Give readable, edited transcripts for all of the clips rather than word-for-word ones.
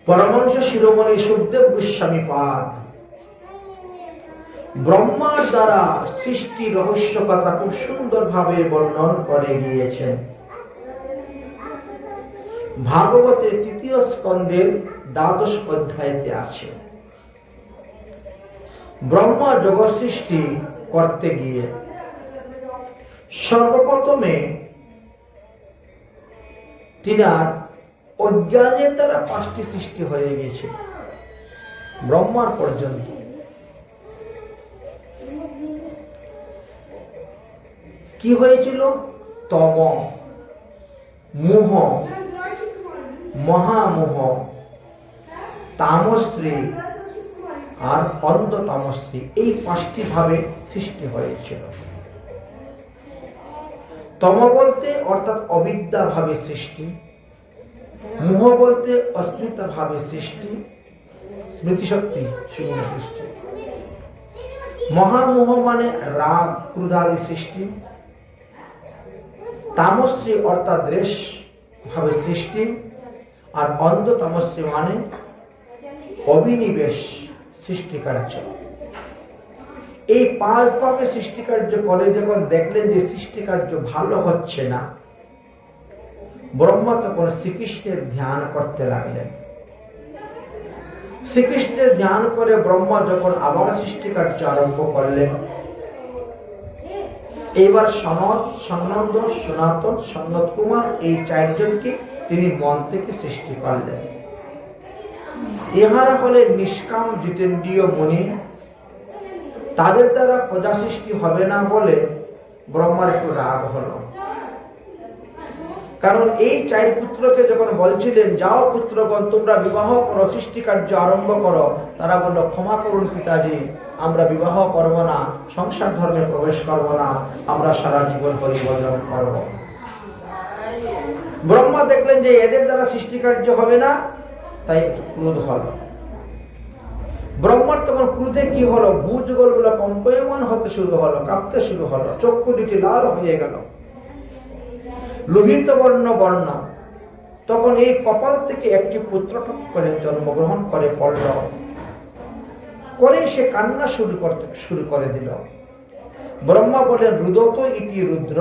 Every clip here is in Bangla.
পরমহংস শিরোমণি সুখদেব গোস্বামী পাদ ব্রহ্মার দ্বারা সৃষ্টি রহস্য কথা খুব সুন্দরভাবে বর্ণন করে গিয়েছেন। ভাগবতের ৩য় স্কন্ধের ১২শ অধ্যায়তে আছে। ব্রহ্মা জগৎ সৃষ্টি করতে গিয়ে সর্বপ্রথমে তিনার অজ্ঞানের দ্বারা ৫টি সৃষ্টি হয়ে গেছে। ব্রহ্মার পর্যন্ত কি হয়েছিল? তম, মোহ, মহামোহ, তামশ্রী আর অন্ধ তামশ্রী, এই ৫টি ভাবে সৃষ্টি হয়েছিল। তম বলতে অর্থাৎ অবিদ্যা ভাবে সৃষ্টি, মোহ বলতে অস্মিতা ভাবে সৃষ্টি, স্মৃতিশক্তি শূন্য সৃষ্টি, মহামোহ মানে রাগ ক্রোধাদি সৃষ্টি, তামশ্রী অর্থাৎ দ্বেষ ভাবে সৃষ্টি, আর অন্ধ তামশ্রী মানে অবিনিবেশ সৃষ্টিকার্য। এই ৫ ভাবে সৃষ্টিকার্য করে যখন দেখলেন যে সৃষ্টিকার্য ভালো হচ্ছে না, ব্রহ্মা তখন শ্রীকৃষ্ণের ধ্যান করতে লাগলেন। শ্রীকৃষ্ণের ধ্যান করে ব্রহ্মা যখন আবার সৃষ্টিকার্য আরম্ভ করলেন, এইবার সনন্দ, সনাতন, সনৎ কুমার এই ৪ জনকে তিনি মন থেকে সৃষ্টি করলেন। ইহারা হলেন নিষ্কাম জিতেন্দ্রীয় মুনি। তাদের দ্বারা প্রজা সৃষ্টি হবে না বলে ব্রহ্মার একটু রাগ হলো। কারণ এই ৪ পুত্রকে যখন বলছিলেন যাও পুত্রগণ তোমরা বিবাহ করো, সৃষ্টি কার্য আরম্ভ করো, তারা বলল ক্ষমা করুন পিতাজি, আমরা বিবাহ করব না, সংসার ধর্মে প্রবেশ করব না, আমরা সারা জীবন হরিভজন করব। ব্রহ্মা দেখলেন যে এদের দ্বারা সৃষ্টি কার্য হবে না, তাই একটু ক্রোধ হলো। ব্রহ্মার তখন ক্রোধে কি হলো, ভূযুগলগুলো কম্পয়মান হতে শুরু হলো, কাঁপতে শুরু হলো, চক্ষু দুটি লাল হয়ে গেল, লোহিত বর্ণ। তখন এই কপাল থেকে একটি পুত্র করে জন্মগ্রহণ করে পড়ল, করে সে কান্না শুরু করে দিল। ব্রহ্মা বলেন রুদত ইতি রুদ্র,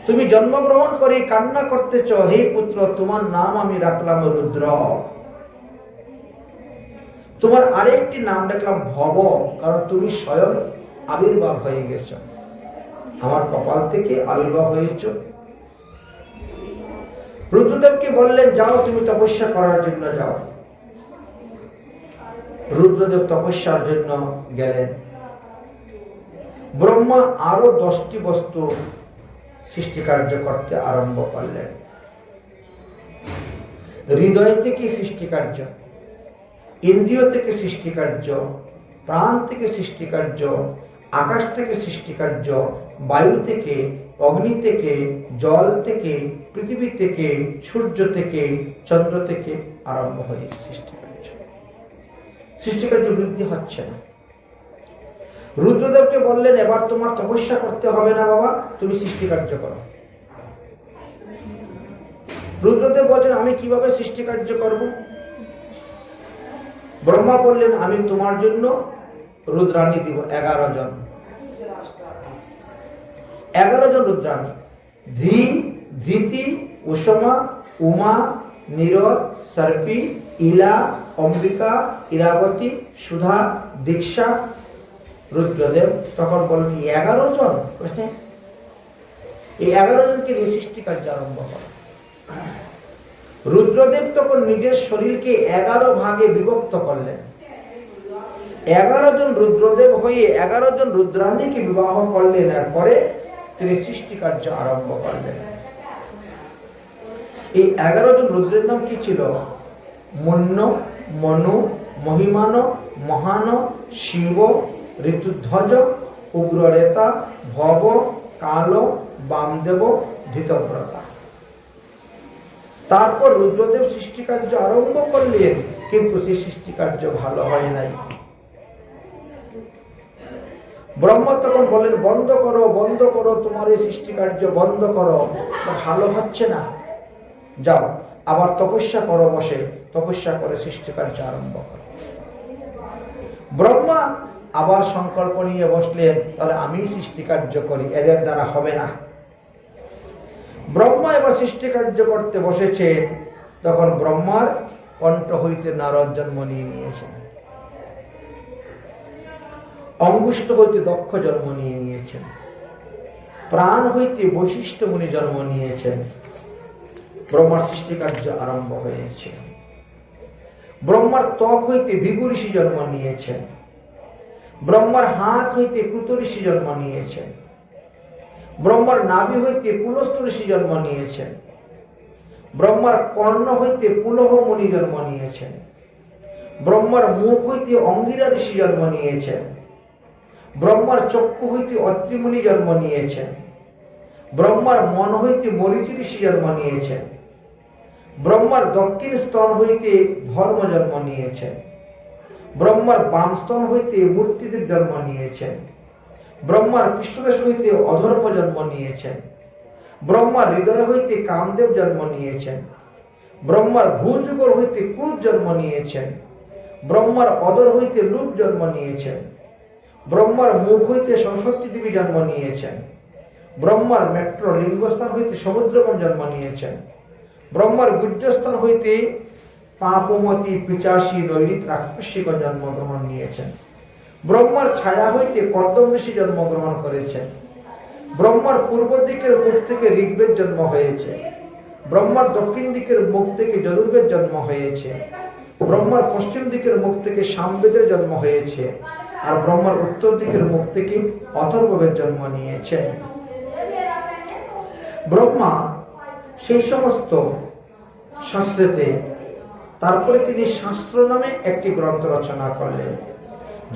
তুমি জন্মগ্রহণ করে কান্না করতেছ, হে পুত্র তোমার নাম আমি রাখলাম রুদ্র। তোমার আরেকটি নাম রাখলাম ভব, কারণ তুমি স্বয়ং আবির্ভাব হয়ে গেছ, আমার কপাল থেকে আবির্ভাব হয়েছ। রুদ্রদেবকে বললেন যাও তুমি তপস্যা করার জন্য যাও। রুদ্রদেব তপস্যার জন্য গেলেন। ব্রহ্মা আরো 10টি বস্তু সৃষ্টি কার্য করতে আরম্ভ করলেন। হৃদয় থেকে সৃষ্টি কার্য, ইন্দ্রিয় থেকে সৃষ্টি কার্য, প্রাণ থেকে সৃষ্টি কার্য, আকাশ থেকে সৃষ্টি কার্য, বায়ু থেকে, অগ্নি থেকে, জল থেকে, পৃথিবী থেকে, সূর্য থেকে, চন্দ্র থেকে আরম্ভ হয়ে সৃষ্টিকার্য। সৃষ্টিকার্য বৃদ্ধি হচ্ছে না। রুদ্রদেবকে বললেন এবার তোমার তপস্যা করতে হবে না বাবা, তুমি সৃষ্টিকার্য করো। রুদ্রদেব বলছেন আমি কিভাবে সৃষ্টিকার্য করব? ব্রহ্মা বললেন আমি তোমার জন্য রুদ্রাণী দিব 11 জন। 11 জন রুদ্রাণী, ধৃ, ধৃতি, উষমা, উমা, নিরদ, সর্পি, ইলা, অম্বিকা, ইরাবতী, সুধা, দীক্ষা। রুদ্রদেব তখন বললেন 11 জন, এই 11 জনকে নিয়ে সৃষ্টিকার্য আরম্ভ করে। রুদ্রদেব তখন নিজের শরীরকে 11 ভাগে বিভক্ত করলেন। 11 জন রুদ্রদেব হয়ে 11 জন রুদ্রাণীকে বিবাহ করলেন। এরপরে তিনি সৃষ্টিকার্য আরম্ভ করলেন। এই 11 জন রুদ্রের নাম কি ছিল? মন্য, মনু, মহিমান, মহান, শিব, ঋতুধ্বজ, উগ্ররেতা, ভব, কাল, বামদেব, ধৃতব্রতা। তারপর রুদ্রদেব সৃষ্টিকার্য আরম্ভ করলেন, কিন্তু সেই সৃষ্টিকার্য ভালো হয় নাই। ব্রহ্মা তখন বলেন বন্ধ করো, বন্ধ করো, তোমার এই সৃষ্টিকার্য বন্ধ করো, ভালো হচ্ছে না, যাও। আবার তপস্যা করে বসে, তপস্যা করে সৃষ্টিকার্য আরম্ভ করে। ব্রহ্মা আবার সংকল্প নিয়ে বসলেন, তাহলে আমি সৃষ্টিকার্য করি, এদের দ্বারা হবে না। ব্রহ্মা এবার সৃষ্টিকার্য করতে বসেছেন, তখন ব্রহ্মার কণ্ঠ হইতে নারদ জন্ম নিয়ে নিয়েছেন, অঙ্গুষ্ঠ হইতে দক্ষ জন্ম নিয়ে নিয়েছেন, প্রাণ হইতে বৈশিষ্ট্য মুনি জন্ম নিয়েছেন। ব্রহ্মার সৃষ্টিকার্য আরম্ভ হয়েছে। ব্রহ্মার ত্বক হইতে ভৃগু ঋষি জন্ম নিয়েছেন, ব্রহ্মার হাত হইতে ক্রুত ঋষি জন্ম নিয়েছেন, ব্রহ্মার নাভি হইতে পুলস্ত ঋষি জন্ম নিয়েছেন, ব্রহ্মার কর্ণ হইতে পুলহ মুনি জন্ম নিয়েছেন, ব্রহ্মার মুখ হইতে অঙ্গিরা ঋষি জন্ম নিয়েছেন, ব্রহ্মার চক্ষু হইতে অত্রি মুনি জন্ম নিয়েছেন, ব্রহ্মার মন হইতে মরীচি ঋষি জন্ম নিয়েছেন, ব্রহ্মার দক্ষিণ স্তন হইতে ধর্ম জন্ম নিয়েছেন, ব্রহ্মার বাম স্তন হইতে মূর্তিদেব জন্ম নিয়েছেন, ব্রহ্মার পৃষ্ঠদেশ হইতে অধর্ম জন্ম নিয়েছেন, ব্রহ্মার হৃদয় হইতে কামদেব জন্ম নিয়েছেন, ব্রহ্মার ভূযুগল হইতে ক্রুধ জন্ম নিয়েছেন, ব্রহ্মার অদর হইতে লূপ জন্ম নিয়েছেন, ব্রহ্মার মুখ হইতে সরস্বতী দেবী জন্ম নিয়েছেন, ব্রহ্মার মেট্র লিঙ্গস্থান হইতে সমুদ্রগণ জন্ম নিয়েছেন, ব্রহ্মার গুজ্জস্থান হইতে পাপমতি পিচাসী নৈরিত রাক্ষসীগণ জন্মগ্রহণ নিয়েছেন, ব্রহ্মার ছায়া হইতে কর্দম ঋষি জন্মগ্রহণ করেছেন, ব্রহ্মার পূর্ব দিকের মুখ থেকে ঋগ্বেদ জন্ম হয়েছে, ব্রহ্মার দক্ষিণ দিকের মুখ থেকে যজুর্বেদ জন্ম হয়েছে, ব্রহ্মার পশ্চিম দিকের মুখ থেকে সামবেদের জন্ম হয়েছে, আর ব্রহ্মার উত্তর দিকের মুখ থেকে অথর্ববেদ জন্ম নিয়েছে। ব্রহ্মা সেই সমস্ত শাস্ত্রেতে তারপরে তিনি শাস্ত্র নামে একটি গ্রন্থ রচনা করলেন,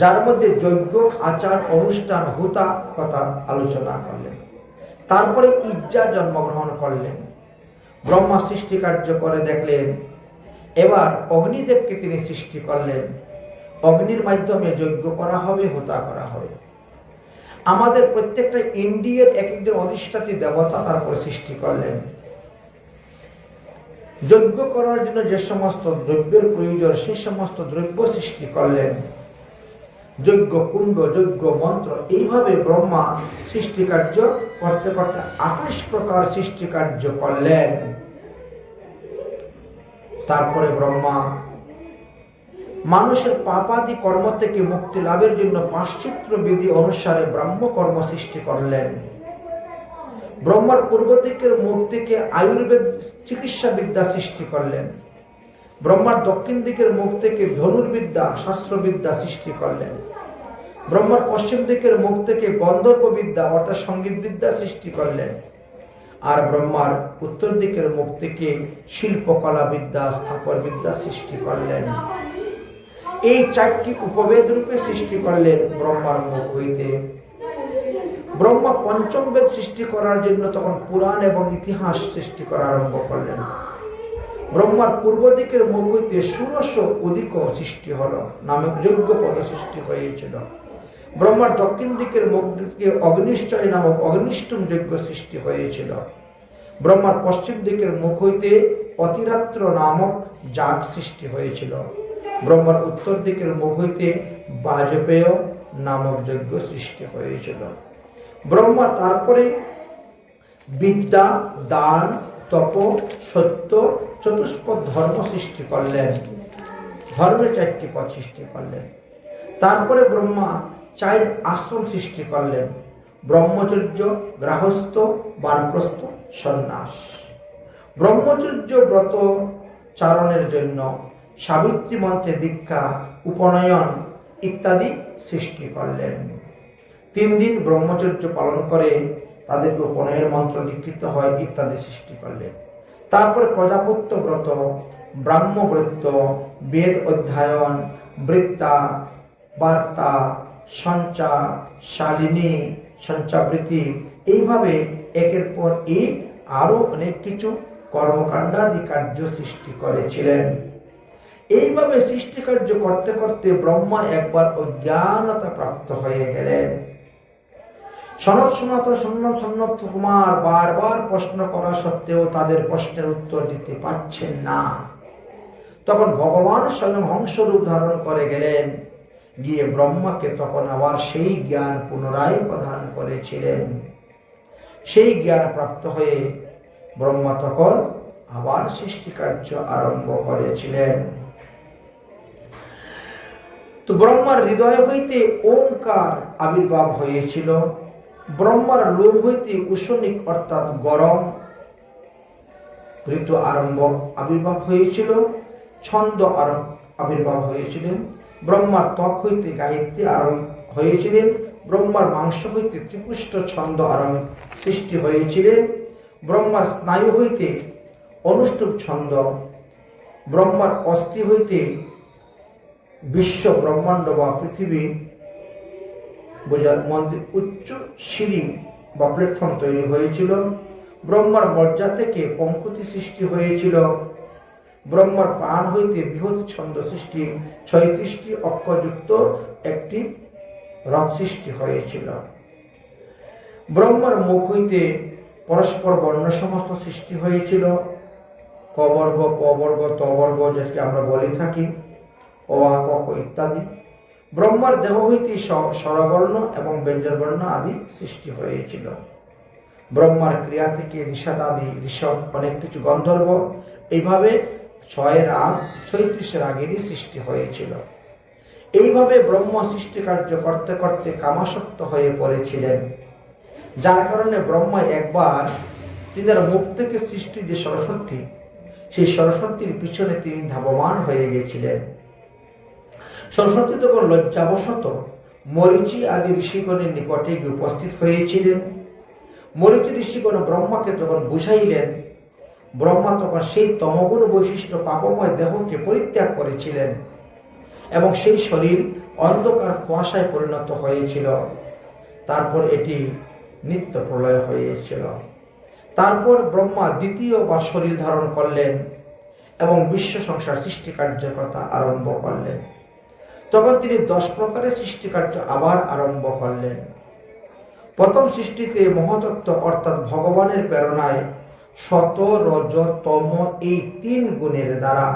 যার মধ্যে যজ্ঞ আচার অনুষ্ঠান হুতা কথা আলোচনা করলেন। তারপরে ইজ্জা জন্মগ্রহণ করলেন। ব্রহ্মা সৃষ্টি কার্য করে দেখলেন, এবার অগ্নিদেবকে তিনি সৃষ্টি করলেন। অগ্নির মাধ্যমে যজ্ঞ করা হবে, হুতা করা হবে। আমাদের প্রত্যেকটা ইন্দ্রিয়ের এক একজন অধিষ্ঠাত্রী দেবতা তারপরে সৃষ্টি করলেন। যজ্ঞ করার জন্য যে সমস্ত দ্রব্যের প্রয়োজন সেই সমস্ত দ্রব্য সৃষ্টি করলেন। যজ্ঞ কুণ্ড, যজ্ঞ মন্ত্র, এইভাবে ব্রহ্মা সৃষ্টি কার্য করতে করতে 28 প্রকার সৃষ্টি কার্য করলেন। তারপরে ব্রহ্মা মানুষের পাপাদি কর্ম থেকে মুক্তি লাভের জন্য পাশ্চাত্য বিধি অনুসারে ব্রহ্মকর্ম সৃষ্টি করলেন। ব্রহ্মার পূর্ব দিকের মুখ থেকে আয়ুর্বেদ চিকিৎসা বিদ্যা সৃষ্টি করলেন। ব্রহ্মার দক্ষিণ দিকের মুখ থেকে ধনুর্বিদ্যা শাস্ত্রবিদ্যা সৃষ্টি করলেন। ব্রহ্মার পশ্চিম দিকের মুখ থেকে গন্ধর্ব বিদ্যা অর্থাৎ সঙ্গীত বিদ্যা সৃষ্টি করলেন। আর ব্রহ্মার উত্তর দিকের মুখ থেকে শিল্পকলা বিদ্যা স্থাপন বিদ্যা সৃষ্টি করলেন। এই 4টি উপবেদ রূপে সৃষ্টি করলেন ব্রহ্মার মুখ হইতে। ব্রহ্মা পঞ্চম বেদ সৃষ্টি করার জন্য তখন পুরাণ এবং ইতিহাস সৃষ্টি করা আরম্ভ করলেন। ব্রহ্মার পূর্ব দিকের মুখ হইতে ষোড়শ উদিক সৃষ্টি হল, নামক যজ্ঞ পদ সৃষ্টি হয়েছিল। ব্রহ্মার দক্ষিণ দিকের মুখ থেকে অগ্নিশ্চয় নামক অগ্নিষ্টম যজ্ঞ সৃষ্টি হয়েছিল। ব্রহ্মার পশ্চিম দিকের মুখ হইতে অতিরাত্র নামক যাগ সৃষ্টি হয়েছিল। ব্রহ্মার উত্তর দিকের মুখ হইতে বাজপেয় নামক যজ্ঞ সৃষ্টি হয়েছিল। ব্রহ্মা তারপরে বিদ্যা, দান, তপ, সত্য, চতুষ্পদ ধর্ম সৃষ্টি করলেন। ধর্মের 4টি পদ সৃষ্টি করলেন। তারপরে ব্রহ্মা 4 আশ্রম সৃষ্টি করলেন: ব্রহ্মচর্য, গৃহস্থ, বানপ্রস্থ, সন্ন্যাস। ব্রহ্মচর্য ব্রত চারণের জন্য সাবিত্রী মন্ত্রে দীক্ষা, উপনয়ন ইত্যাদি সৃষ্টি করলেন। 3 দিন ব্রহ্মচর্য পালন করে তাদেরকে উপনয়নের মন্ত্র দীক্ষিত হয় ইত্যাদি সৃষ্টি করলেন। তারপরে প্রজাপত্য ব্রত, ব্রাহ্মব্রত, বেদ অধ্যয়ন, বৃত্তা, বার্তা, সঞ্চা, শালিনী, সঞ্চাবৃত্তি, এইভাবে একের পর এক আরো অনেক কিছু কর্মকাণ্ডাদি কার্য সৃষ্টি করেছিলেন। এইভাবে সৃষ্টি কার্য করতে করতে ব্রহ্মা একবার অজ্ঞানতা প্রাপ্ত হয়ে গেলেন। সনত কুমার বারবার প্রশ্ন করা সত্ত্বেও তাদের প্রশ্নের উত্তর দিতে পারছেন না। তখন ভগবান স্বয়ং হংসরূপ ধারণ করে গেলেন, গিয়ে ব্রহ্মাকে তখন আবার সেই জ্ঞান পুনরায় প্রদান করেছিলেন। সেই জ্ঞান প্রাপ্ত হয়ে ব্রহ্মা তখন আবার সৃষ্টিকার্য আরম্ভ করেছিলেন। তো ব্রহ্মার হৃদয় হইতে ওঙ্কার আবির্ভাব হয়েছিল। ব্রহ্মার লোম হইতে উষ্ণিক অর্থাৎ গরম ঋতু আবির্ভাব হয়েছিল। ছন্দ আবির্ভাব হয়েছিলেন। ব্রহ্মার ত্বক হইতে গায়ত্রী হয়েছিলেন। ব্রহ্মার মাংস হইতে ত্রিপুষ্ট ছন্দ সৃষ্টি হয়েছিলেন। ব্রহ্মার স্নায়ু হইতে অনুষ্টুপ ছন্দ, ব্রহ্মার অস্থি হইতে বিশ্ব ব্রহ্মাণ্ড বা পৃথিবী বোঝার মন্দির উচ্চ সিঁড়ি বা প্ল্যাটফর্ম তৈরি হয়েছিল। ব্রহ্মার মজ্জা থেকে পঙ্কুতি সৃষ্টি হয়েছিল। ব্রহ্মার প্রাণ হইতে বৃহৎ ছন্দ সৃষ্টি, 36টি অক্ষরযুক্ত একটি রথ সৃষ্টি হয়েছিল। ব্রহ্মার মুখ হইতে পরস্পর বর্ণ সমস্ত সৃষ্টি হয়েছিল। ক বর্গ, প বর্গ, ত বর্গ যেটাকে আমরা বলে থাকি, অ আ ক খ ইত্যাদি। ব্রহ্মার দেহ হইতে স্বরবর্ণ এবং ব্যঞ্জনবর্ণ আদি সৃষ্টি হয়েছিল। ব্রহ্মার ক্রিয়া থেকে নিষাদ আদি, ঋষভ, অনেক কিছু গন্ধর্ব, এইভাবে 6 রাগ 36 রাগেরই সৃষ্টি হয়েছিল। এইভাবে ব্রহ্ম সৃষ্টি কার্য করতে করতে কামাসক্ত হয়ে পড়েছিলেন, যার কারণে ব্রহ্মা একবার তিনার মুখ থেকে সৃষ্টি যে সরস্বতী, সেই সরস্বতীর পিছনে তিনি ধাবমান হয়ে গেছিলেন। সরস্বতী তখন লজ্জাবশত মরীচি আদি ঋষিগণের নিকটে গিয়ে উপস্থিত হয়েছিলেন। মরীচি ঋষিগণ ব্রহ্মাকে তখন বুঝাইলেন। ব্রহ্মা তখন সেই তমগুণ বৈশিষ্ট্য পাপময় দেহকে পরিত্যাগ করেছিলেন এবং সেই শরীর অন্ধকার কুয়াশায় পরিণত হয়েছিল। তারপর এটি নিত্য প্রলয় হয়েছিল। তারপর ব্রহ্মা দ্বিতীয়বার শরীর ধারণ করলেন এবং বিশ্ব সংসার সৃষ্টি কার্যকতা আরম্ভ করলেন। তখন তিনি 10 প্রকারের সৃষ্টিকার্য আবার আরম্ভ করলেন। প্রথম সৃষ্টিতে মহতত্ত্ব অর্থাৎ ভগবানের প্রেরণায় সত, রজ, তম এই 3 গুণের দ্বারা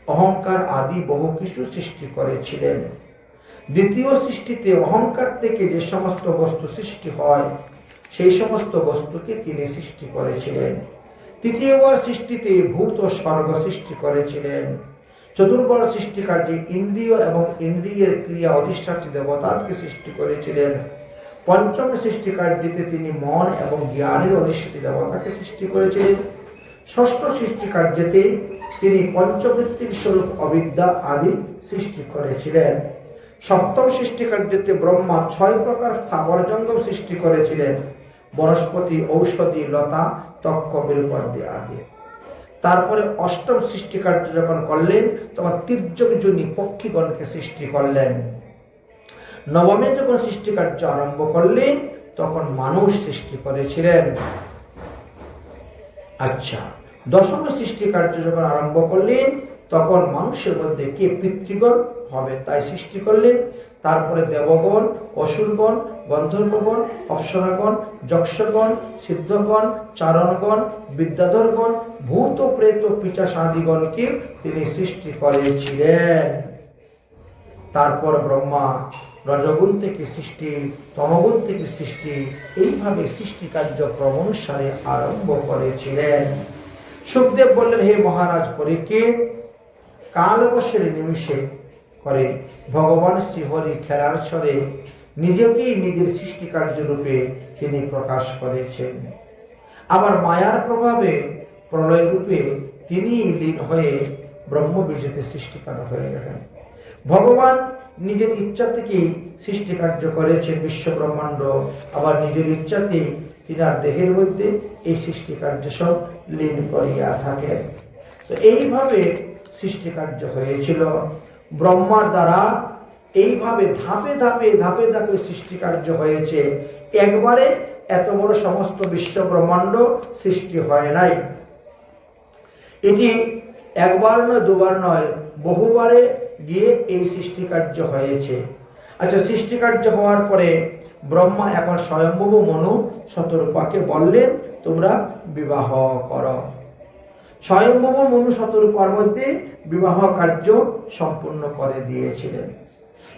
অহংকার আদি বহু কিছু সৃষ্টি করেছিলেন। দ্বিতীয় সৃষ্টিতে অহংকার থেকে যে সমস্ত বস্তু সৃষ্টি হয় সেই সমস্ত বস্তুকে তিনি সৃষ্টি করেছিলেন। তৃতীয়বার সৃষ্টিতে ভূত ও স্বর্গ সৃষ্টি করেছিলেন। চতুর্বার সৃষ্টিকার্যে ইন্দ্রিয় এবং ইন্দ্রিয়ের ক্রিয়া অধিষ্ঠাত্রী দেবতাকে সৃষ্টি করেছিলেন। পঞ্চম সৃষ্টিকার্যেতে তিনি মন এবং জ্ঞানের অধিষ্ঠাত্রী দেবতাকে সৃষ্টি করেছিলেন। ষষ্ঠ সৃষ্টিকার্যেতে তিনি পঞ্চবৃত্তির স্বরূপ অবিদ্যা আদি সৃষ্টি করেছিলেন। সপ্তম সৃষ্টিকার্যেতে ব্রহ্মা 6 প্রকার স্থাবর জঙ্গম সৃষ্টি করেছিলেন, বনস্পতি, ঔষধি, লতা, তক্ক, বিরূপাদি আদি। তারপরে অষ্টম সৃষ্টিকার্য যখন করলেন তখন তির্যকজনী পক্ষীগণকে সৃষ্টি করলেন। নবমে যখন সৃষ্টিকার্য আরম্ভ করলেন তখন মানুষ সৃষ্টি করেছিলেন। আচ্ছা, দশম সৃষ্টিকার্য যখন আরম্ভ করলেন তখন মানুষের মধ্যে কে পিতৃগণ হবে তাই সৃষ্টি করলেন। তারপরে দেবগণ, অসুরগণ, গন্ধর্বগণ, অপ্সরাগণ, যক্ষগণ, সিদ্ধগণ, চারণগণ, বিদ্যাধরগণ, ভূত, প্রেত, পিশাচ আদিগণকে তিনি সৃষ্টি করেছিলেন। তারপর ব্রহ্মা রজগুণ থেকে সৃষ্টি, তমগুণ থেকে সৃষ্টি, এইভাবে সৃষ্টি কার্যক্রম অনুসারে আরম্ভ করেছিলেন। সুখদেব বললেন, হে মহারাজ পরীক্ষিত, কাল অবসরে নিমিষে করে ভগবান শ্রীহরি খেলার ছলে নিজেকেই নিজের সৃষ্টিকার্য রূপে তিনি প্রকাশ করেছেন। আবার মায়ার প্রভাবে প্রলয় রূপে তিনি লীন হয়ে ব্রহ্মবীজতে সৃষ্টিকার হয়ে গেলেন। ভগবান নিজের ইচ্ছা থেকেই সৃষ্টিকার্য করেছেন বিশ্ব ব্রহ্মাণ্ড, আবার নিজের ইচ্ছাতেই তিনার দেহের মধ্যে এই সৃষ্টিকার্য সব লীন করিয়া থাকেন। তো এইভাবে সৃষ্টিকার্য হয়েছিল ব্রহ্মার দ্বারা। এইভাবে ধাপে ধাপে ধাপে ধাপে সৃষ্টিকার্য হয়েছে। একবারে এত বড় সমস্ত বিশ্ব ব্রহ্মাণ্ড সৃষ্টি হয় নাই। এটি একবার নয়, দুবার নয়, বহুবারে গিয়ে এই সৃষ্টিকার্য হয়েছে। আচ্ছা, সৃষ্টিকার্য হওয়ার পরে ব্রহ্মা এখন স্বয়ম্ভব মনু শতরূপাকে বললেন তোমরা বিবাহ করো। স্বয়ম্ভব মনু শতরূপার মধ্যে বিবাহ কার্য সম্পূর্ণ করে দিয়েছিলেন।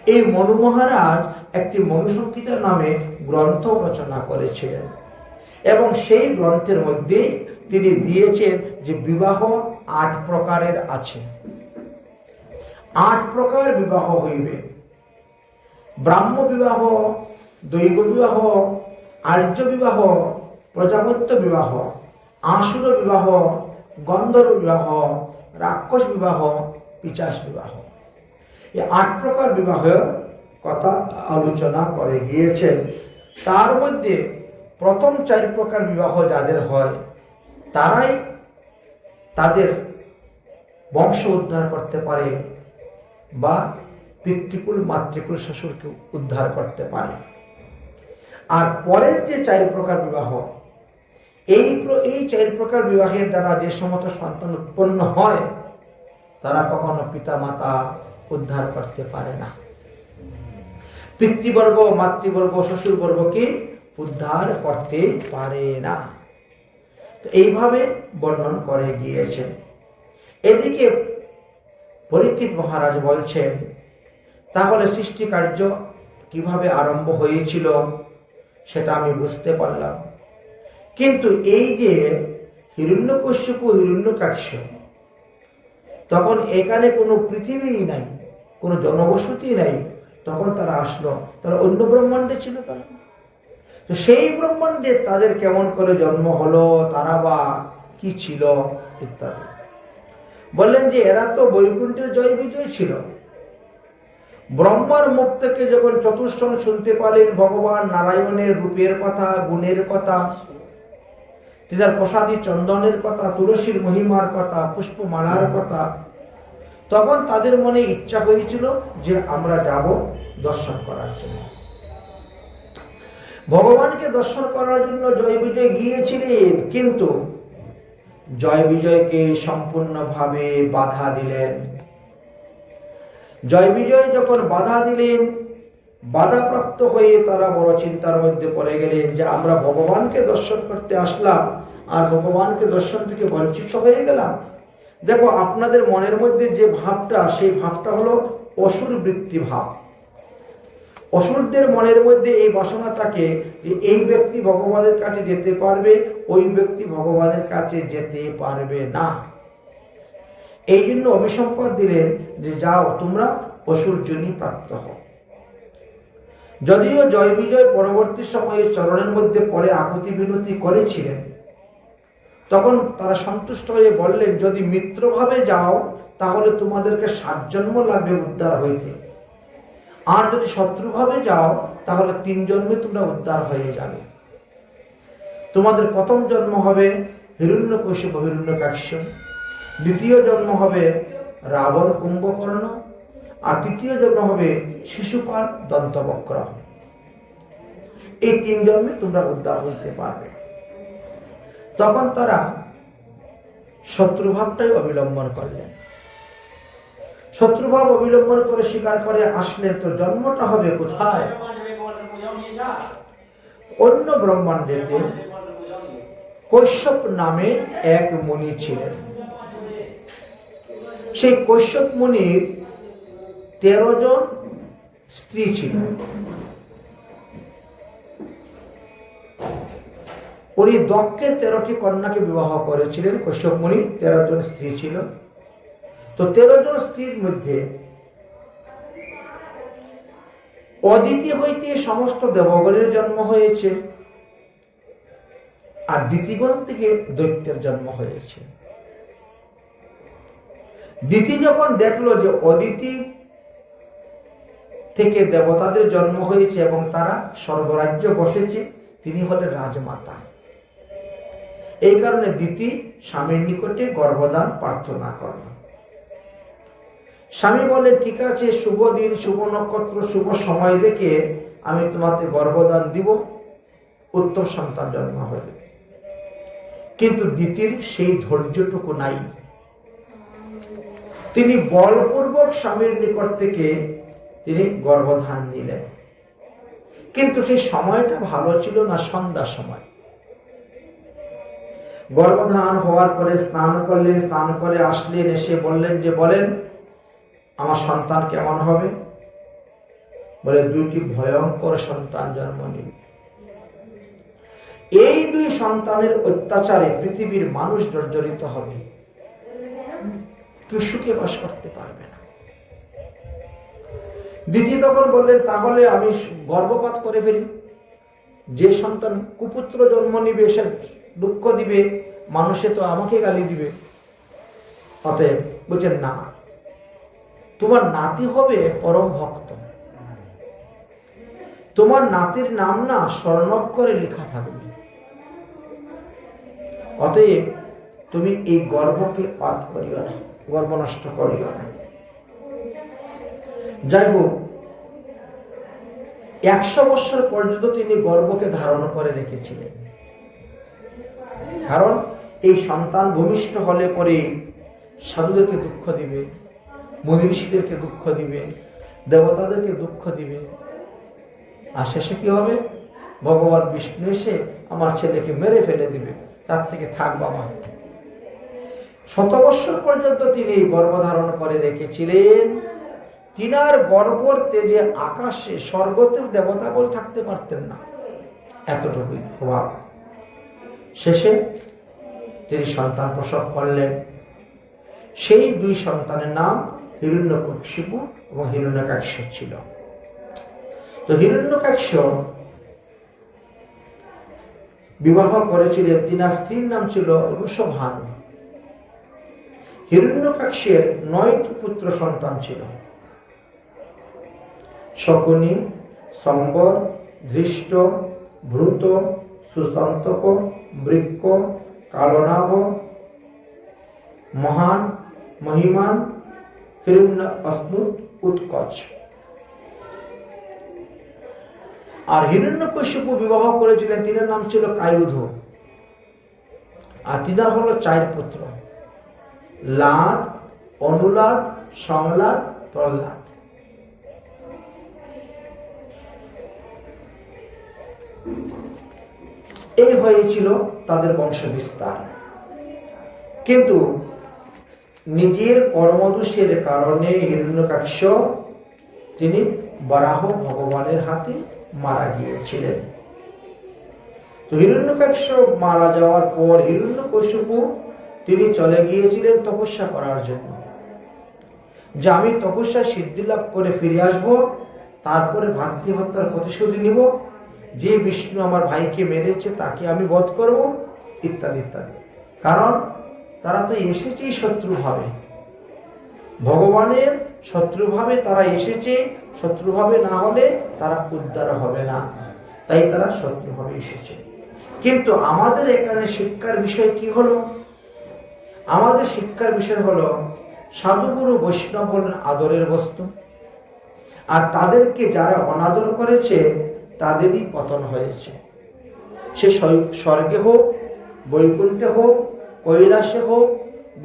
এই মনু মহারাজ একটি মনুসংহিতা নামে গ্রন্থ রচনা করেছিলেন এবং সেই গ্রন্থের মধ্যে তিনি দিয়েছেন যে বিবাহ 8 প্রকারের আছে। 8 প্রকার বিবাহ হইবে। ব্রাহ্ম বিবাহ, দৈব বিবাহ, আর্য বিবাহ, প্রজাপত্য বিবাহ, আসুর বিবাহ, গন্ধর্ব বিবাহ, রাক্ষস বিবাহ, পিশাচ বিবাহ। এই 8 প্রকার বিবাহের কথা আলোচনা করে গিয়েছেন। তার মধ্যে প্রথম 4 প্রকার বিবাহ যাদের হয় তারাই তাদের বংশ উদ্ধার করতে পারে বা পিতৃকুল মাতৃকুল শ্বশুরকে উদ্ধার করতে পারে। আর পরের যে 4 প্রকার বিবাহ, এই 4 প্রকার বিবাহের দ্বারা যে সমস্ত সন্তান উৎপন্ন হয় তারা কখনো পিতা মাতা উদ্ধার করতে পারে না। পিতৃবর্গ, মাতৃবর্গ, শ্বশুরবর্গকে উদ্ধার করতে পারে না। তো এইভাবে বর্ণন করে গিয়েছেন। এদিকে পরীক্ষিত মহারাজ বলছেন তাহলে সৃষ্টি কার্য কিভাবে আরম্ভ হয়েছিল সেটা আমি বুঝতে পারলাম, কিন্তু এই যে হিরণ্যকশ্যপু হিরণ্যকাক্ষ, তখন এখানে কোনো পৃথিবীই নাই, কোনো জনবসতি নাই, তখন তারা আসলো, তারা অন্য ব্রহ্মাণ্ডে ছিল। তারা তো সেই ব্রহ্মাণ্ডে তাদের কেমন করে জন্ম হলো, তারা বা কি ছিল ইত্যাদি বললেন যে এরা তো বৈকুণ্ঠের জয় বিজয় ছিল। ব্রহ্মার মুখ থেকে যখন চতুর্শং শুনতে পারলেন ভগবান নারায়ণের রূপের কথা, গুণের কথা, তিনার প্রসাদী চন্দনের কথা, তুলসীর মহিমার কথা, পুষ্পমালার কথা, তখন তাদের মনে ইচ্ছা হয়েছিল যে আমরা যাব দর্শন করার জন্য। ভগবানকে দর্শন করার জন্য জয় বিজয় গিয়েছিলেন, কিন্তু জয় বিজয়কে সম্পূর্ণভাবে বাধা দিলেন। জয় বিজয় যখন বাধা দিলেন, বাধাপ্রাপ্ত হয়ে তারা বড় চিন্তার মধ্যে পড়ে গেলেন যে আমরা ভগবানকে দর্শন করতে আসলাম আর ভগবানকে দর্শন থেকে বঞ্চিত হয়ে গেলাম। দেখো আপনাদের মনের মধ্যে যে ভাবটা, সেই ভাবটা হলো অসুর বৃত্তি ভাব। অসুরদের মনের মধ্যে এই বাসনা থাকে যে এই ব্যক্তি ভগবানের কাছে যেতে পারবে, ওই ব্যক্তি ভগবানের কাছে যেতে পারবে না। এই জন্য অভিসম্পাদ দিলেন যে যাও তোমরা অসুর যোনি প্রাপ্ত হও। যদিও জয় বিজয় পরবর্তী সময়ে চরণের মধ্যে পরে আকুতি বিনতি করেছিলেন, তখন তারা সন্তুষ্ট হয়ে বললেন যদি মিত্রভাবে যাও তাহলে তোমাদেরকে 7 জন্ম লাগবে উদ্ধার হইতে, আর যদি শত্রুভাবে যাও তাহলে 3 জন্মে তোমরা উদ্ধার হয়ে যাবে। তোমাদের প্রথম জন্ম হবে হিরণ্যকশিপু হিরণ্যকাক্ষ, দ্বিতীয় জন্ম হবে রাবণ কুম্ভকর্ণ, আর তৃতীয় জন্ম হবে শিশুপাল দন্তবক্র। এই 3 জন্মে তোমরা উদ্ধার হইতে পারবে। তখন তারা শত্রুভাবটাই অবলম্বন করলেন। শত্রুভাব অবলম্বন করে স্বীকার করে আসলে তো জন্মটা হবে কোথায়? অন্য ব্রহ্মাণ্ডেতে কৈশ্যপ নামে এক মুনি ছিলেন। সেই কৈশ্যপ মুনির 13 জন স্ত্রী ছিল। উনি দক্ষের 13টি কন্যাকে বিবাহ করেছিলেন। কৈশ্যপ মুনি 13 জন স্ত্রী ছিল। তো 13 জন স্ত্রীর মধ্যে অদিতি হইতে সমস্ত দেবগণের জন্ম হয়েছে, আর দিতিগণ থেকে দৈত্যের জন্ম হয়েছে। দিতি যখন দেখলো যে অদিতি থেকে দেবতাদের জন্ম হয়েছে এবং তারা স্বর্গরাজ্য বসেছে, তিনি হলেন রাজমাতা। এই কারণে দিতি স্বামীর নিকটে গর্ভদান প্রার্থনা করল। স্বামী বলে ঠিক আছে, শুভ দিন, শুভ নক্ষত্র, শুভ সময় দেখে আমি তোমাকে গর্ভদান দিব, উত্তম সন্তান জন্ম হবে। কিন্তু দিতির সেই ধৈর্যটুকু নাই। তিনি বলপূর্বক স্বামীর নিকট থেকে তিনি গর্ভধান নিলেন, কিন্তু সেই সময়টা ভালো ছিল না, সন্ধ্যার সময়। গর্ভধারণ হওয়ার পরে স্নান করলেন, স্নান করে আসলেন, এসে বললেন যে বলেন আমার সন্তান কেমন হবে? বলে 2টি ভয়ঙ্কর সন্তান জন্ম নেবে। এই 2 সন্তানের অত্যাচারে পৃথিবীর মানুষ জর্জরিত হবে, কেউ সুখে বাস করতে পারবে না। দ্বিতীয় তখন বললেন তাহলে আমি গর্ভপাত করে ফেলি, যে সন্তান কুপুত্র জন্ম নিবে সে দুঃখ দিবে, মানুষে তো আমাকে গালি দিবে। অতএব বলছেন না, তোমার নাতি হবে পরম ভক্ত, তোমার নাতির নাম না স্বর্ণাক্ষরে লেখা থাকবে। অতএব তুমি এই গর্ভকে পাত করিও না, গর্ভ নষ্ট করিও না। যাই হোক, 100 বছর পর্যন্ত তিনি গর্ভকে ধারণ করে রেখেছিলেন। কারণ এই সন্তান ভূমিষ্ঠ হলে পরে সাধুদেরকে দুঃখ দিবে, মুনি ঋষিদেরকে দুঃখ দিবে, দেবতাদেরকে দুঃখ দিবে, আর শেষে কি হবে? ভগবান বিষ্ণু এসে আমার ছেলেকে মেরে ফেলে দিবে, তার থেকে থাক বাবা। 100 বছর পর্যন্ত তিনি গর্ভধারণ করে রেখেছিলেন। তিনার গর্ভর তেজে আকাশে স্বর্গতেও দেবতা বলে থাকতে পারতেন না, এতটুকুই প্রভাব। শেষে তিনি সন্তান প্রসব করলেন। সেই 2 সন্তানের নাম হিরণ্যকশিপু এবং হিরণ্যকাক্ষ ছিল। তো হিরণ্যকাক্ষ বিবাহ করেছিলেন, তিনার স্ত্রীর নাম ছিল রুষভানু। হিরণ্যকাক্ষের 9টি পুত্র সন্তান ছিল: শকুনি, সম্বর, ধৃষ্ট, ভ্রূত, সুসন্তক, বৃক্ক, কালনাভ, মহান, মহিমান, হিরণ্য অস্নুত, উৎকচ। আর হিরণ্যকশিপু বিবাহ করেছিলেন, তিনার নাম ছিল কায়ুধ। আর তিনার হলো 4 পুত্র: লাদ, অনুলাদ, সংলাদ, প্রহ্লাদ। এই হয়েছিল তাদের বংশ বিস্তার। কিন্তু নিজের কর্মদোষের কারণে হিরণ্যকাক্ষ তিনি বরাহ ভগবানের হাতে মারা গিয়েছিলেন। তো হিরণ্যকাক্ষ মারা যাওয়ার পর হিরণ্যকশিপু তিনি চলে গিয়েছিলেন তপস্যা করার জন্য, যে আমি তপস্যা সিদ্ধি লাভ করে ফিরে আসব, তারপরে ভাতৃহত্যার প্রতিশোধ নিব, যে বিষ্ণু আমার ভাইকে মেরেছে তাকে আমি বধ করব, ইত্যাদি ইত্যাদি। কারণ তারা তো এসেছেই শত্রুভাবে, ভগবানের শত্রুভাবে তারা এসেছে, শত্রুভাবে না হলে তারা উদ্ধার হবে না, তাই তারা শত্রুভাবে এসেছে। কিন্তু আমাদের এখানে শিক্ষার বিষয় কি হলো? আমাদের শিক্ষার বিষয় হলো সাধুগুরু বৈষ্ণব হলেন আদরের বস্তু, আর তাদেরকে যারা অনাদর করেছে তাদেরই পতন হয়েছে। সে স্বর্গে হোক, বৈকুণ্ঠে হোক, কৈলাসে হোক,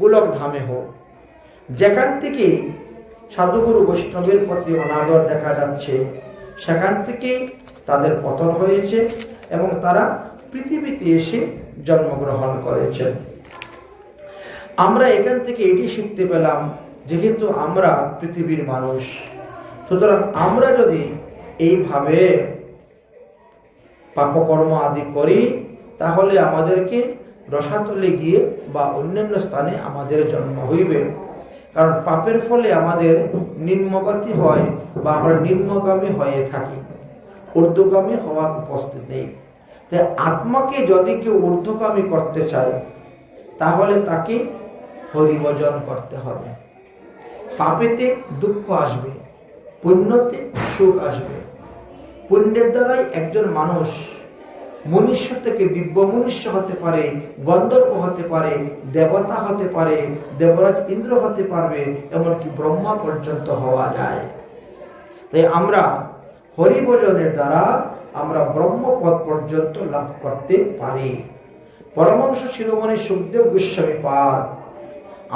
গোলক ধামে হোক, যেখান থেকে সাধুগুরু বৈষ্ণবের প্রতি অনাদর দেখা যাচ্ছে সেখান থেকে তাদের পতন হয়েছে এবং তারা পৃথিবীতে এসে জন্মগ্রহণ করেছেন। আমরা এখান থেকে এটি শিখতে পেলাম, যেহেতু আমরা পৃথিবীর মানুষ, সুতরাং আমরা যদি এইভাবে পাপকর্ম আদি করি তাহলে আমাদেরকে রসাতলে গিয়ে বা অন্যান্য স্থানে আমাদের জন্ম হইবে। কারণ পাপের ফলে আমাদের নিম্নগতি হয় বা আমরা নিম্নগামী হয়ে থাকি, ঊর্ধ্বগামী হওয়ার উপস্থিত নেই। তাই আত্মাকে যদি কেউ ঊর্ধ্বগামী করতে চায় তাহলে তাকে হরিভজন করতে হবে। পাপেতে দুঃখ আসবে, পুণ্যতে সুখ আসবে। পুণ্যের দ্বারাই একজন মানুষ মনুষ্য থেকে দিব্য মনুষ্য হতে পারে, গন্ধর্ব হতে পারে, দেবতা হতে পারে, দেবরাজ ইন্দ্র হতে পারবে, এমনকি ব্রহ্মা পর্যন্ত হওয়া যায়। তাই আমরা হরিভজনের দ্বারা আমরা ব্রহ্মপদ পর্যন্ত লাভ করতে পারি। পরমহংস শিরোমণি সুখদেব গোস্বামী পাদ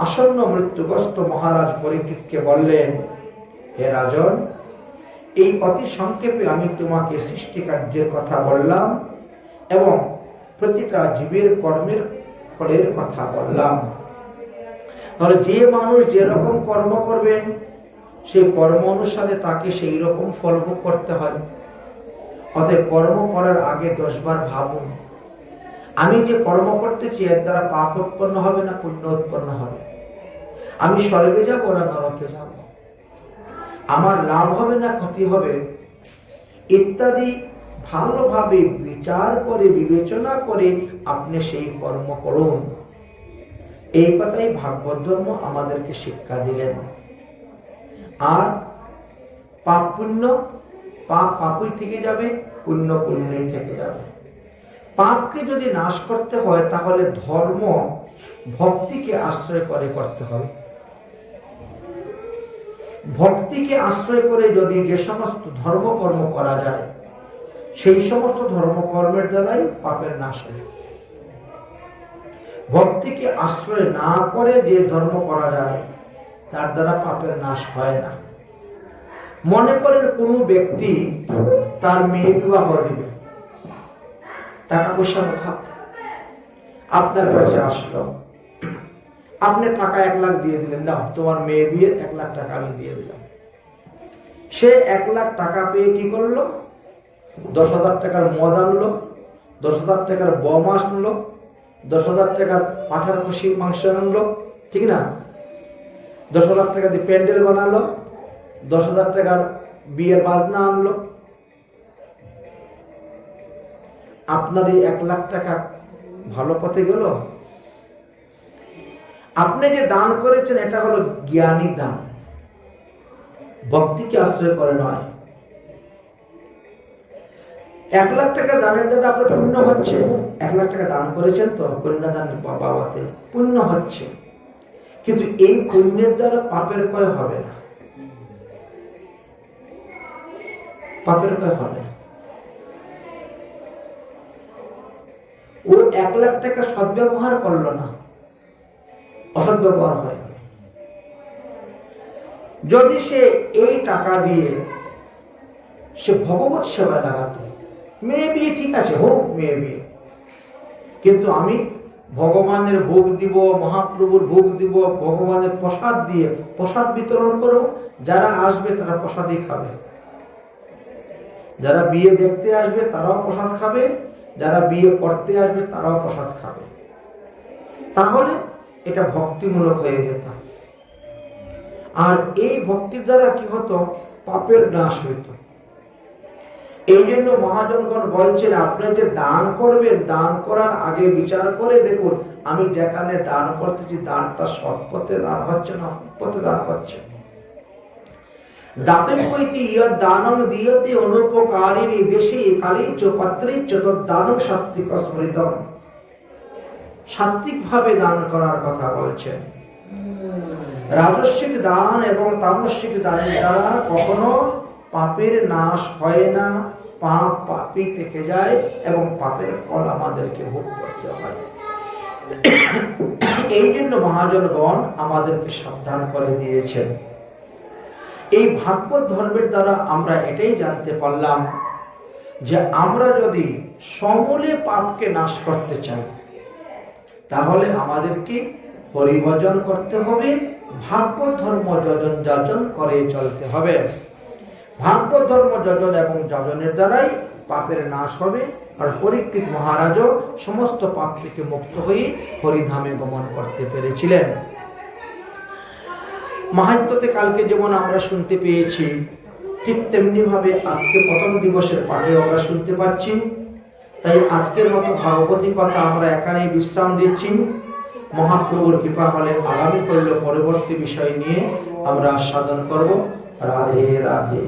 আসন্ন মৃত্যুগ্রস্ত মহারাজ পরীক্ষিতকে বললেন, হে রাজন, এই অতি সংক্ষেপে আমি তোমাকে সৃষ্টিকার্যের কথা বললাম এবং প্রতিটা জীবের কর্মের ফলের কথা বললাম। তাহলে যে মানুষ যেরকম কর্ম করবেন সেই কর্ম অনুসারে তাকে সেই রকম ফল ভোগ করতে হয়। অতএব কর্ম করার আগে 10 বার ভাবুন, আমি যে কর্ম করতেছি এর দ্বারা পাপ উৎপন্ন হবে না পুণ্য উৎপন্ন হবে, আমি স্বর্গে যাব না নরকে যাব, আমার লাভ হবে না ক্ষতি হবে, ইত্যাদি ভালোভাবে বিচার করে বিবেচনা করে আপনি সেই কর্ম করুন। এই কথাই ভাগবত ধর্ম আমাদেরকে শিক্ষা দিলেন। আর পাপ পুণ্য, পাপ পাপই থেকে যাবে, পুণ্য পুণ্যই থেকে যাবে। পাপকে যদি নাশ করতে হয় তাহলে ধর্ম ভক্তিকে আশ্রয় করে করতে হবে। ভক্তিকে আশ্রয় করে যদি যে সমস্ত ধর্মকর্ম করা যায় সেই সমস্ত ধর্মকর্মের দ্বারাই পাপের নাশ হয়। ভক্তিকে আশ্রয় না করে যে ধর্ম করা যায় তার দ্বারা পাপের নাশ হয় না। মনে করেন কোনো ব্যক্তি তার মেয়ে বিবাহ দিবে, টাকা পয়সার অভাব, আপনার কাছে আসলো, আপনি টাকা 1 লাখ দিয়ে দিলেন, দাও তোমার মেয়ে বিয়ে 1 লাখ টাকা আমি দিয়ে দিলাম। সে 1 লাখ টাকা পেয়ে কি করলো? 10,000 টাকার মদ আনলো, 10,000 টাকার বম আনলো, 10,000 টাকার পাঠার খুশি মাংস আনলো, ঠিক না? 10,000 টাকা দিয়ে প্যান্ডেল বানালো, 10,000 টাকার বিয়ের বাজনা আনলো। আপনার এই 1 লাখ টাকা ভালো পথে গেল? আপনি যে দান করেছেন এটা হলো জ্ঞানী দান, ভক্তিকে আশ্রয় করে নয়। 1 লাখ টাকা দানের দ্বারা আপনার পুণ্য হচ্ছে, 1 লাখ টাকা দান করেছেন তো কন্যাদান বাবাতে পুণ্য হচ্ছে, কিন্তু এই পুণ্যের দ্বারা পাপের ক্ষয় হবে না, পাপের ক্ষয় হবে না। ও 1 লাখ টাকা সদ্ব্যবহার করলো না, অসৎ ব্যবহার হয়। যদি সে এই টাকা দিয়ে সে ভগবত সেবায় লাগাতো, মেয়ে বিয়ে ঠিক আছে, হোক মেয়ে বিয়ে, কিন্তু আমি ভগবানের ভোগ দিব, মহাপ্রভুর ভোগ দিব, ভগবানের প্রসাদ দিয়ে প্রসাদ বিতরণ করব, যারা আসবে তারা প্রসাদই খাবে, যারা বিয়ে দেখতে আসবে তারাও প্রসাদ খাবে, যারা বিয়ে করতে আসবে তারাও প্রসাদ খাবে, তাহলে এটা ভক্তিমূলক হয়ে যেত। আর এই ভক্তির দ্বারা কি হতো? পাপের নাশ হইত। এই জন্য মহাজনগণ বলছেন আপনি যে দান করবেন, দান করার আগে বিচার করে দেখুন আমি যেখানে দান করতেছি দানটা সৎ পথে দান হচ্ছে না পথে দান হচ্ছে। দাতব্যইতি ইয়ৎ দানং দীয়তে অনুপকারিণী দেশে কালী চ পাত্রে চ তদ্দানং সাত্ত্বিক স্মৃতম। সাত্ত্বিকভাবে দান করার কথা বলছেন। রাজস্বিক দান এবং তামসিক দানের দ্বারা কখনো পাপের নাশ হয় না, পাপ পাপই থেকে যায় এবং পাপের ফল আমাদেরকে ভোগ করতে হয়। এই জন্য মহাজনগণ আমাদেরকে সাবধান করে দিয়েছেন। এই ভাগবত ধর্মের দ্বারা আমরা এটাই জানতে পারলাম যে আমরা যদি সমূলে পাপকে নাশ করতে চাই তাহলে আমাদেরকে হরিভজন করতে হবে, ভাগবত ধর্ম যজন যাজন করে চলতে হবে। ভাগবত ধর্ম যজন এবং যাজনের দ্বারাই পাপের নাশ হবে। আর পরীক্ষিত মহারাজও সমস্ত পাপ থেকে মুক্ত হয়ে হরিধামে গমন করতে পেরেছিলেন। মাহাত্ম্যতে কালকে যেমন আমরা শুনতে পেয়েছি, ঠিক তেমনি ভাবে আজকে প্রথম দিবসের পাঠে আমরা শুনতে পাচ্ছি। তাই আজকের মতো ভাগবতী কথা আমরা এখানেই বিশ্রাম দিচ্ছি। মহাপ্রভুর কৃপা হলে আগামী করল পরবর্তী বিষয় নিয়ে আমরা আস্বাদন করব। রাধে রাধে।